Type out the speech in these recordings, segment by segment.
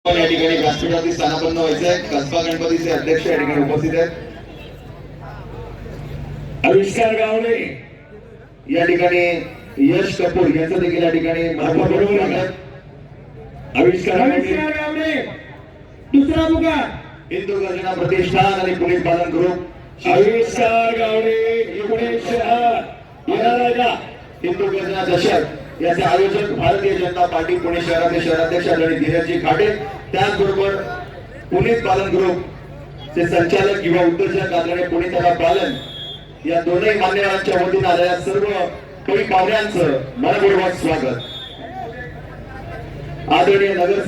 या ठिकाणी व्यासपीठावरती स्थानापन्न व्हायचे आहेत. कसबा गणपतीचे अध्यक्ष या ठिकाणी उपस्थित आहेत. आविष्कार गावडे या ठिकाणी यश कपूर यांचं देखील या ठिकाणी महत्वपूर्ण स्वागत. आविष्कार गावडे दुसरा पुकार हिंदू गर्जना प्रतिष्ठान आणि पोलीस पालन ग्रुप. आविष्कार गावडे पुणे शहर येणारा हिंदू गर्जना दशक याचे आयोजक भारतीय जनता पार्टी पुणे शहराचे शहराध्यक्ष आदरणीय धीरजजी खाडे, त्याचबरोबर पोलीस पालन ग्रुप चे संचालक किंवा उद्योजक आदरणीय पुणेकरा पालन या दोनही मान्यवरांच्या वतीने आलेल्या सर्व कवी पाहुण्यांचं मनपूर्वक स्वागत. आदरणीय नगरसेवक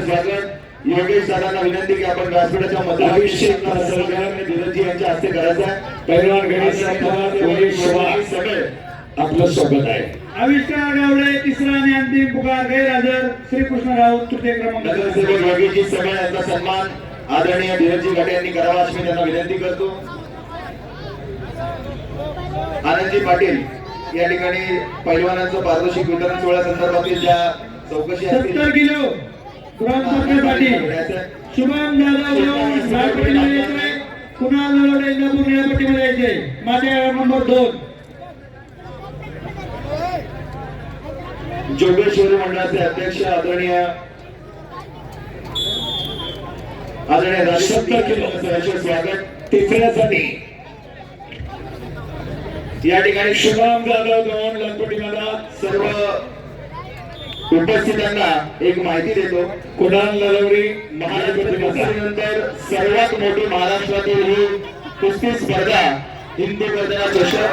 स्वागत. योगेश दादांना विनंती की आपण व्यासपीठाच्या मध्ये धीरजजी यांच्या हस्ते करायचा आहे. पैलवान गणेश सगळे आपलं स्वागत आहे. आविष्कार गावडे तिसरा आणि अंतिम पुकार गैरहजर श्रीकृष्ण राऊत तृतीय क्रमांक. नगरसेवक योगेशजी सगळे यांचा सन्मान आदरणीय धीरजजी घाटे यांनी करावा अशी मी त्यांना विनंती करतो. आनंदजी पाटील या ठिकाणी पैलवानांचं पारितोषिक वितरण सोहळ्या संदर्भातील ज्या चौकशी 70 किलो पाटील शुभम जाधव रायपट्टीमध्ये यायचे, कुणाल नलवडे इंदापूर निळापट्टीमध्ये यायचे. माझ्या नंबर 2 जोगेश्वरी मंडळाचे अध्यक्ष आदरणीय स्वागत. तिसऱ्यासाठी या ठिकाणी शुभम जाधव दोन लंगोटीला सर्व उपस्थितांना एक माहिती देतो. कुणाल नलवडी महाराष्ट्रानंतर सर्वात मोठी महाराष्ट्रातील ही कुस्ती स्पर्धा हिंदू गर्जना चषक.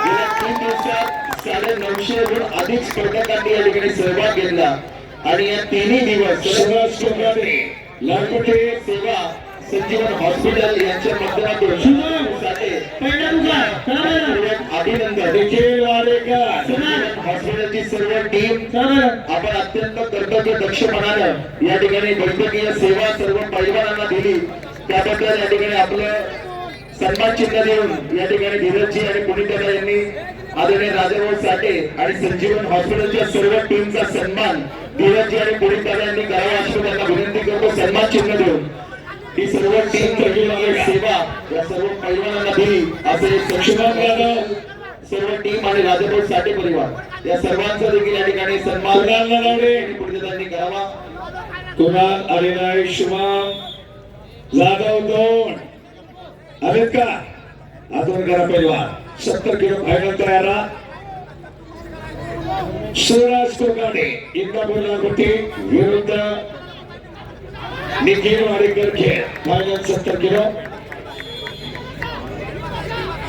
गेल्या 3 दिवसात 950 अधिक स्पर्धकांनी या ठिकाणी सहभाग घेतला आणि या तिन्ही दिवस लालकोटे सेवा संजीवन हॉस्पिटल यांच्या माध्यमातून अभिनंदन देखील हॉस्पिटलची सर्व टीम आपण अत्यंत कर्तव्य दक्षपणानं या ठिकाणी वैद्यकीय सेवा सर्व पैलवानांना दिली, त्याबद्दल या ठिकाणी आपलं सन्मान चिन्ह देऊन या ठिकाणी धीरजजी आणि पुणेकरा यांनी आदरणीय राजाभाऊ साठे आणि संजीवन हॉस्पिटलच्या सर्व टीमचा सन्मान धीरजजी आणि पुणेकरा यांनी करावा अशी त्यांना विनंती करतो. सन्मान चिन्ह देऊन ही सर्व टीम सेवा या सर्व पैलवानांना दिली असे संशोधन सर्व टीम आणि राजाभाऊ साठे परिवार या सर्वांचा देखील या ठिकाणी सन्मान पुणेकरांनी करावा. कुणाल आलेला शुभम जाधव दोन आहेत का आतून करा पैलवान 70 किलो फायनल तयारा. शिवराज कोकाटे इंदापूर लालकोटी विरुद्ध निखिल वाडेकर खेळ फायनल 70 किलो.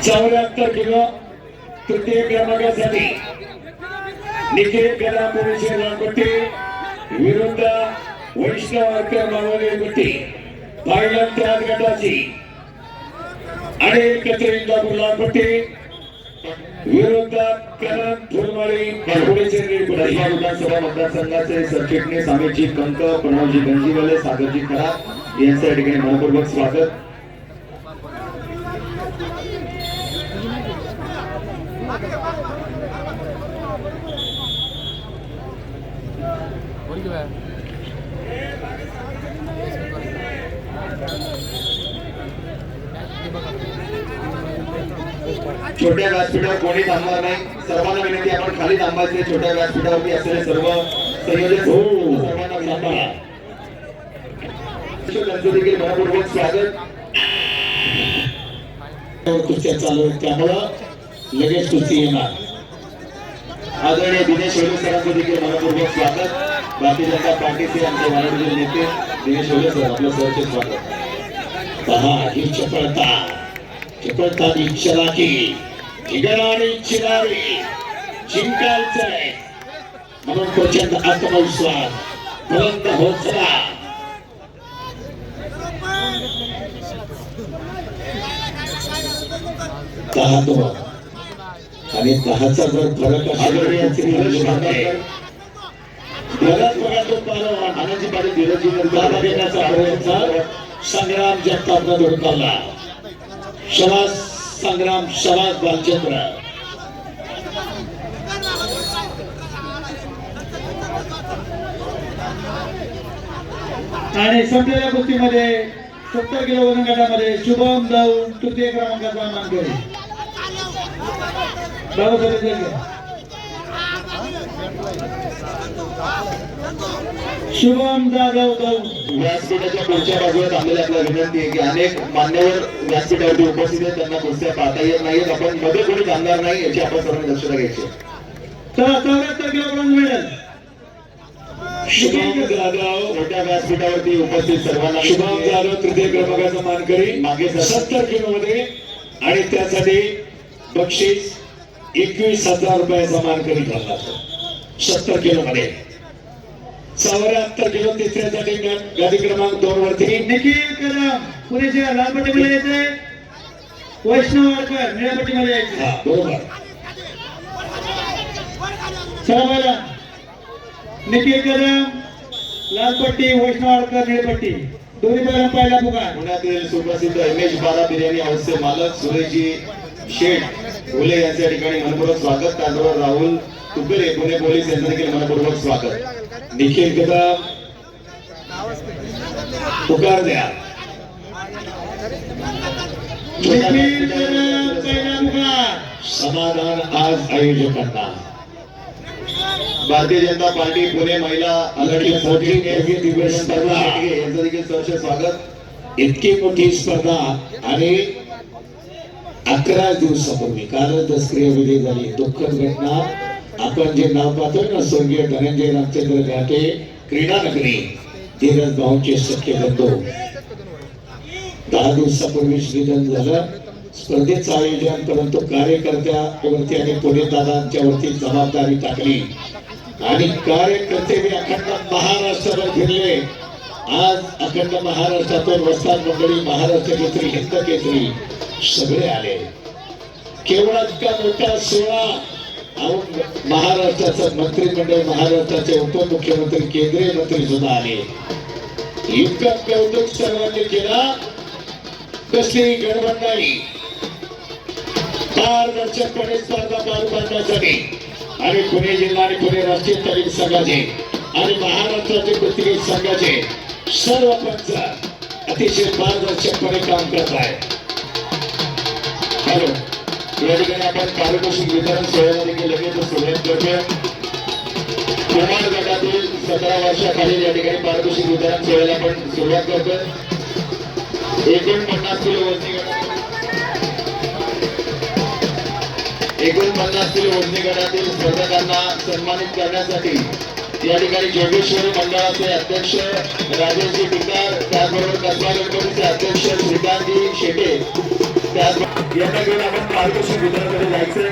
74 किलो तृतीय क्रमांकासाठी निखिल गदापुरी लालकोटी विरुद्ध वैष्णव वाडकर मावळे गुट्टी फायनल 3 गटाची. अनिल कचरे इंदापूर लालकोटी विरुद्ध करण फुलमाळी विधानसभा मतदारसंघाचे सरचिटणीस अमितजी कंक, प्रणवजी गंजीवाले, सागरजी खरात यांचं या ठिकाणी मनपूर्वक स्वागत. छोट्या व्यासपीठावर कोणी थांबणार नाही. सर्वांना विनंती आपण खाली थांबायचे. छोट्या व्यासपीठावरती असलेले सर्व संयोजक सर्वांना विनंती. त्यांचं देखील मनपूर्वक स्वागत. कुस्त्या चालू आहेत त्यामुळं लगेच कुस्ती येणार. आदरणीय दिनेश होले सरांचं देखील मनपूर्वक स्वागत. भारतीय जनता पार्टीचे आमचे मराठी नेते दिनेश होले सर, आपलं सरचे स्वागत. पहा ही चपळता चलाकी ठिगणारी चिरारी जिंकायचंय म्हणून प्रचंड आत्मविश्वास बुलंद हौसला. दहा तो आणि 10चा जर फरक असेल आनंदजी पाटील धीरजजी संग्राम जगतापनं धुडकावला. शबास संग्राम, शबास बालचंद्र. आणि संपलेल्या कुस्तीमध्ये 70 किलो वजन गटामध्ये शुभम जाऊन तृतीय क्रमांकाचा मानकरी बाबासाहेब जळगे. शुभम जाधव जाऊन व्यासपीठाच्या पुढच्या बाजूला थांबलेले आपल्याला विनंती आहे की अनेक मान्यवर व्यासपीठावरती उपस्थित आहेत, त्यांना कुस्त्या पाहता येत नाहीत. आपण मध्ये कोणी थांबणार नाही याची आपण सर्वांनी दक्षता घ्यायची. चला 74 kilo bronze medal Shubham Jadhav मोठ्या व्यासपीठावरती उपस्थित सर्वांना शुभम जाधव तृतीय क्रमांकाचा मानकरी मागे 70 किलो मध्ये आणि त्यासाठी बक्षीस 21,000 रुपयाचा मानकरी ठरला. 70 किलो मध्ये 74 किलो तिसऱ्यासाठी गादी क्रमांक 2 वरती निखिल कदम पुणे शहर लाल पट्टीमध्ये यायचंय. वैष्णव वाडकर निळ्या पट्टीमध्ये यायचे. हा, बरोबर. चला बघा निखिल कदम लाल पट्टी वैष्णव वाडकर निळी पट्टी दोन्ही पहिला पहिला पुकार. पुण्यातील सुप्रसिद्ध एमएच बारा बिर्याणी हाऊसचे मालक सुरेशजी शेठ फुले यांच्या ठिकाणी मनपूर्वक स्वागत. त्याचबरोबर राहुल तुपेरे पुणे पोलीस यांचं देखील मनपूर्वक स्वागत. निखिल कदम पुकार द्या. निखिल कदम पहिला पुकार. समाधान आज आयोजकांना. भारतीय जनता पार्टी पुणे महिला आघाडी मोठी दिव्य स्पर्धा. यांचं देखील सहर्ष स्वागत. इतकी मोठी स्पर्धा आणि 11 दिवसापूर्वी कालच दसक्रिया विधी झाली. दुःखद घटना. आपण जे नाव पाहतोय ना स्वर्गीय धनंजय रामचंद्र घाटे क्रीडा नगरी धीरज भाऊंचे सख्य बंधू 10 दिवसापूर्वी निधन झालं. स्पर्धेचं आयोजन परंतु कार्यकर्त्यावरती आणि पुणे दादांच्या वरती जबाबदारी टाकली आणि कार्यकर्ते मी अखंड महाराष्ट्रावर फिरले. आज अखंड महाराष्ट्रातून वस्ताद मंडळी महाराष्ट्र केसरी हिंद केसरी सगळे आले. केवळ इतका मोठा सोहळा महाराष्ट्राचं मंत्रिमंडळ महाराष्ट्राचे उपमुख्यमंत्री केंद्रीय मंत्री सुद्धा आले. इतका कौतुक सर्वांनी केला. कसली गडबड नाही. पारदर्शकपणे स्पर्धा पार पाडण्यासाठी आणि पुणे जिल्हा आणि पुणे राष्ट्रीय तालीम संघाचे आणि महाराष्ट्राचे कुस्ती संघाचे सर्व पंच अतिशय पारदर्शकपणे काम करत आहेत. हॅलो, या ठिकाणी आपण पारितोषिक वितरण सोहळ्याला देखील लगेच सुरुवात करतोय. कुमार गटातील 17 वर्षाखालील या ठिकाणी पारितोषिक वितरण सोहळ्याला आपण सुरुवात करतोय. 49 किलो वजनी गटातील स्पर्धकांना सन्मानित करण्यासाठी या ठिकाणी जोगेश्वरी मंडळाचे अध्यक्ष राजेशजी टिकार, त्याचबरोबर कसबा गणपतीचे अध्यक्ष श्रीकांतजी शेटे, त्याचबरोबर यांना घेऊन आपण पारितोषिक वितरणाकडे जायचंय.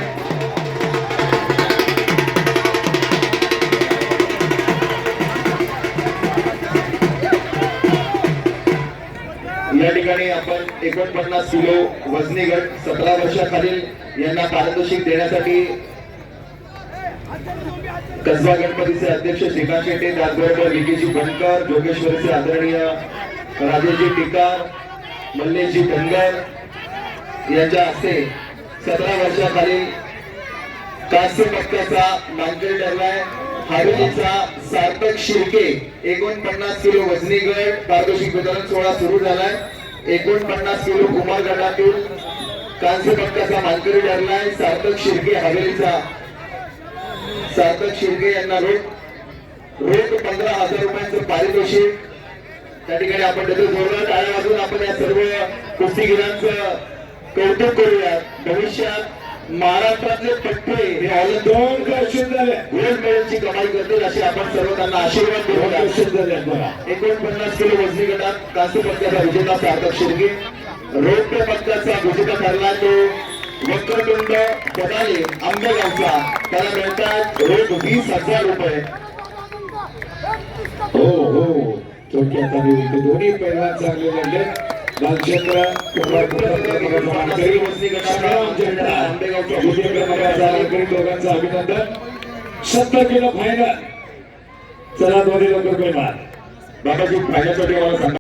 या ठिकाणी आपण 49 किलो वजनी गट 17 वर्षाखालील यांना पारितोषिक देण्यासाठी कसबा गणपतीचे अध्यक्ष श्रीकांत शेट्टे, त्याचबरोबर विकेजी बनकर, जोगेश्वरीचे आदरणीय राजेशजी टिकार, मल्लेशजी धनगर यांच्या हस्ते 17 वर्षाखालील कास्य पदकाचा मानकरी ठरलाय. हवेलीचा सार्थक शिर्के 49 किलो वजनी गट पारितोषिक वितरण सोहळा सुरू झालाय. 49 किलो कुमार गटातील कांस्य पदकाचा मानकरी ठरलाय सार्थक शिर्के हवेलीचा. सार्थक शिर्के यांना रोख 15,000 रुपयांचं पारितोषिक त्या ठिकाणी आपण त्याचं जोरदार टाळ्या वाजवून आपण या सर्व कुस्तीगिरांचं कौतुक करूया. भविष्यात महाराष्ट्रातले पट्टे हे ऑलिम्पिक गोल्ड मेडलची कमाई करतील अशी आपण सर्व त्यांना आशीर्वाद देऊया. 49 किलो वजनी गटात कांस्य पदकाचा विजेता सार्थक शिर्के, रौप्य पदकाचा विजेता ठरला तो वक्रतुंड बदाले आंबेगावचा. त्याला मिळतात रोख 20,000 रुपये. हो हो, थोडक्यात आम्ही दोन्ही पैलवान चांगले लढले. बालचंद्र दोघांचं अभिनंदन. 70 किलो फायनल. चला दोन्ही लोक पैलवान बाबाजी फायनलसाठी मला सांगा.